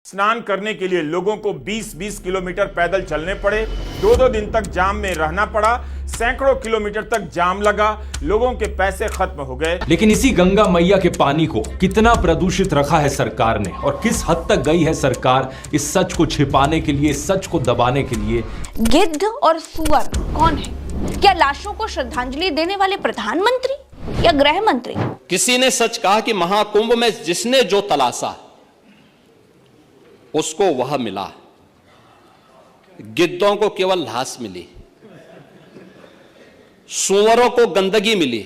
स्नान करने के लिए लोगों को 20-20 किलोमीटर पैदल चलने पड़े, 2-2 दिन तक जाम में रहना पड़ा, सैकड़ों किलोमीटर तक जाम लगा, लोगों के पैसे खत्म हो गए। लेकिन इसी गंगा मैया के पानी को कितना प्रदूषित रखा है सरकार ने और किस हद तक गई है सरकार इस सच को छिपाने के लिए, सच को दबाने के लिए। गिद्ध और सुअर कौन है? क्या लाशों को श्रद्धांजलि देने वाले प्रधानमंत्री या गृह मंत्री? किसी ने सच कहा कि महाकुंभ में जिसने जो तलाशा उसको वह मिला, गिद्धों को केवल लाश मिली, सुअरों को गंदगी मिली।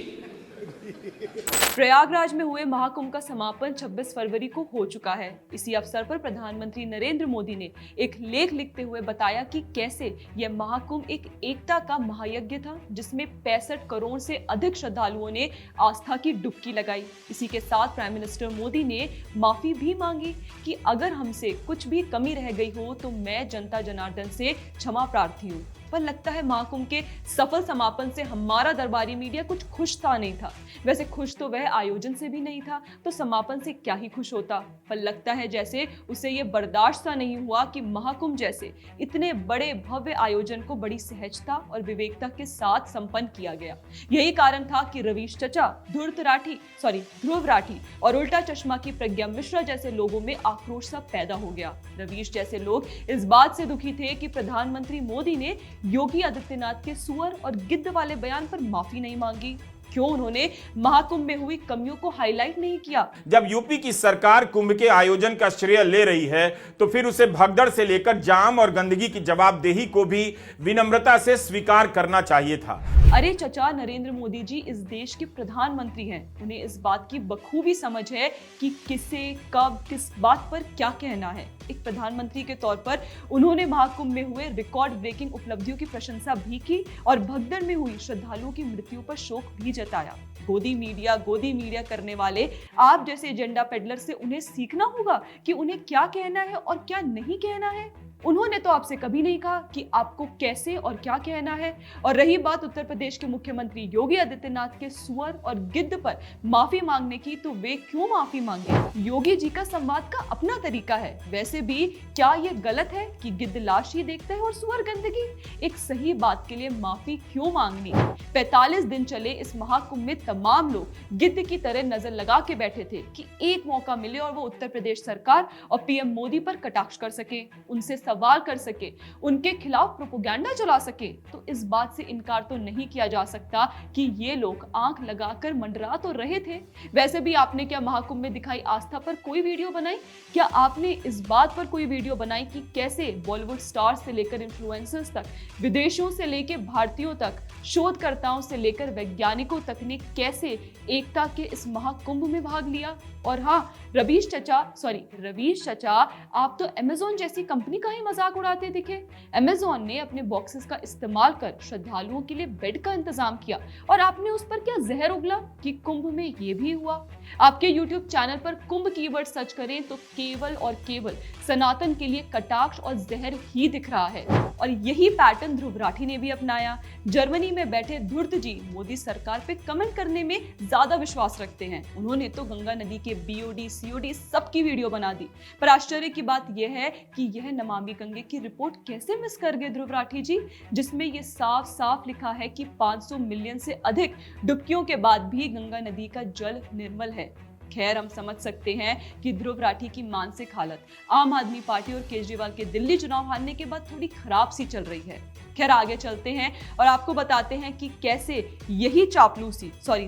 प्रयागराज में हुए महाकुंभ का समापन 26 फरवरी को हो चुका है। इसी अवसर पर प्रधानमंत्री नरेंद्र मोदी ने एक लेख लिखते हुए बताया कि कैसे यह महाकुंभ एक एकता का महायज्ञ था, जिसमें 65 करोड़ से अधिक श्रद्धालुओं ने आस्था की डुबकी लगाई। इसी के साथ प्राइम मिनिस्टर मोदी ने माफी भी मांगी कि अगर हमसे कुछ भी कमी रह गई हो तो मैं जनता जनार्दन से क्षमा प्रार्थी हूँ। पर लगता है महाकुंभ के सफल समापन से हमारा दरबारी मीडिया कुछ खुश था नहीं था। वैसे खुश तो वह आयोजन से भी नहीं था, तो समापन से क्या ही खुश होता। पर लगता है जैसे उसे ये बर्दाश्त सा नहीं हुआ कि महाकुंभ जैसे इतने बड़े भव्य आयोजन को बड़ी सहजता और विवेकता के साथ संपन्न किया गया। यही कारण था कि रवीश चचा, ध्रुव राठी और उल्टा चश्मा की प्रज्ञा मिश्रा जैसे लोगों में आक्रोश सा पैदा हो गया। रवीश जैसे लोग इस बात से दुखी थे कि प्रधानमंत्री मोदी ने योगी आदित्यनाथ के सुअर और गिद्ध वाले बयान पर माफी नहीं मांगी। क्यों उन्होंने महाकुंभ में हुई कमियों को हाईलाइट नहीं किया? जब यूपी की सरकार कुंभ के आयोजन का श्रेय ले रही है तो फिर उसे भगदड़ से लेकर जाम और गंदगी की जवाबदेही को भी विनम्रता से स्वीकार करना चाहिए था। अरे चचा, नरेंद्र मोदी जी इस देश के प्रधानमंत्री हैं। उन्हें इस बात की बखूबी समझ है कि किसे कब किस बात पर क्या कहना है। एक प्रधानमंत्री के तौर पर उन्होंने महाकुंभ में हुए रिकॉर्ड ब्रेकिंग उपलब्धियों की प्रशंसा भी की और भगदड़ में हुई श्रद्धालुओं की मृत्यु पर शोक भी जताया। गोदी मीडिया करने वाले आप जैसे एजेंडा पेडलर से उन्हें सीखना होगा कि उन्हें क्या कहना है और क्या नहीं कहना है। उन्होंने तो आपसे कभी नहीं कहा कि आपको कैसे और क्या कहना है। और रही बात उत्तर प्रदेश के मुख्यमंत्री योगी आदित्यनाथ के सुअर और गिद्ध पर माफी मांगने की, तो वे क्यों माफी मांगे? योगी जी का संवाद का अपना तरीका है। वैसे भी क्या ये गलत है कि गिद्ध लाश ही देखता है और सुअर गंदगी? एक सही बात के लिए माफी क्यों मांगनी? 45 दिन चले इस महाकुंभ में तमाम लोग गिद्ध की तरह नजर लगा के बैठे थे कि एक मौका मिले और वो उत्तर प्रदेश सरकार और पीएम मोदी पर कटाक्ष कर सके, उनसे सवाल कर सके, उनके खिलाफ प्रोपेगेंडा चला सके। तो इस बात से इनकार तो नहीं किया जा सकता कि ये लोग आंख लगाकर मंडरा तो रहे थे। वैसे भी आपने क्या महाकुंभ में दिखाई आस्था पर कोई वीडियो बनाई? क्या आपने इस बात पर कोई वीडियो बनाई कि कैसे बॉलीवुड स्टार्स से लेकर इन्फ्लुएंसर्स तक, विदेशों से लेकर भारतीयों तक, शोधकर्ताओं से लेकर वैज्ञानिकों तक ने कैसे एकता के इस महाकुंभ में भाग लिया? और हाँ, रवीश चचा, आप तो अमेज़न जैसी कंपनी का ही मजाक उड़ाते दिखे। अमेज़न ने अपने बॉक्सेस का इस्तेमाल कर श्रद्धालुओं के लिए बेड का इंतजाम किया और आपने उस पर क्या जहर उगला कि कुंभ में ये भी हुआ? आपके YouTube चैनल पर कुंभ कीवर्ड सर्च करें तो केवल और केवल सनातन के लिए कटाक्ष और जहर ही दिख रहा है। और यही पैटर्न ध्रुव राठी ने भी अपनाया। जर्मनी में बैठे धूर्त जी मोदी सरकार पे कमेंट करने में ज्यादा विश्वास रखते हैं। उन्होंने तो गंगा नदी के BOD COD सबकी वीडियो बना दी। पर आश्चर्य की बात यह है कि यह नमामि गंगे की रिपोर्ट कैसे मिस कर गए ध्रुव राठी जी, जिसमें यह साफ साफ लिखा है कि 500 मिलियन से अधिक डुबकियों के बाद भी गंगा नदी का जल निर्मल है। खैर, हम समझ सकते हैं कि ध्रुव राठी की मानसिक हालत आम आदमी पार्टी और केजरीवाल के दिल्ली चुनाव हारने के बाद थोड़ी खराब सी चल रही है। खैर, आगे चलते हैं और आपको बताते हैं कि कैसे यही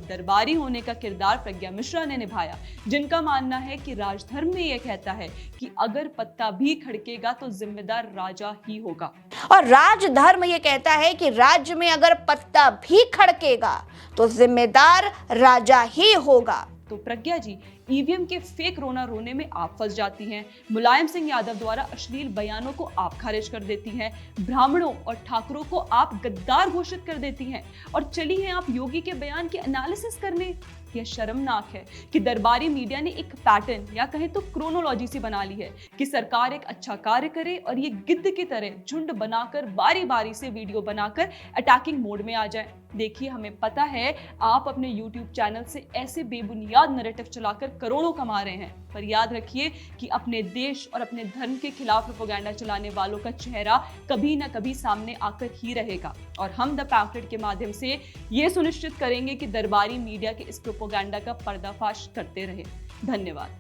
दरबारी होने का किरदार प्रज्ञा मिश्रा ने निभाया, जिनका मानना है कि राजधर्म में यह कहता है कि अगर पत्ता भी खड़केगा तो जिम्मेदार राजा ही होगा। और राजधर्म ये कहता है कि राज्य में अगर पत्ता भी खड़केगा तो जिम्मेदार राजा ही होगा। तो प्रज्ञा जी, ईवीएम के फेक रोना रोने में आप फंस जाती हैं। मुलायम सिंह यादव द्वारा अश्लील बयानों को आप खारिज कर देती हैं। ब्राह्मणों और ठाकुरों को आप गद्दार घोषित कर देती हैं और चली हैं आप योगी के बयान की एनालिसिस करने। यह शर्मनाक है कि दरबारी मीडिया ने एक पैटर्न या कहें तो क्रोनोलॉजी सी बना ली है कि सरकार एक अच्छा कार्य करे और ये गिद्ध की तरह झुंड बनाकर बारी बारी से वीडियो बनाकर अटैकिंग मोड में आ जाए। देखिए, हमें पता है आप अपने YouTube चैनल से ऐसे बेबुनियाद नैरेटिव चलाकर करोड़ों कमा रहे हैं, पर याद रखिए कि अपने देश और अपने धर्म के खिलाफ प्रोपेगेंडा चलाने वालों का चेहरा कभी ना कभी सामने आकर ही रहेगा और हम द पैम्फलेट के माध्यम से ये सुनिश्चित करेंगे कि दरबारी मीडिया के इस प्रोपेगेंडा का पर्दाफाश करते रहे। धन्यवाद।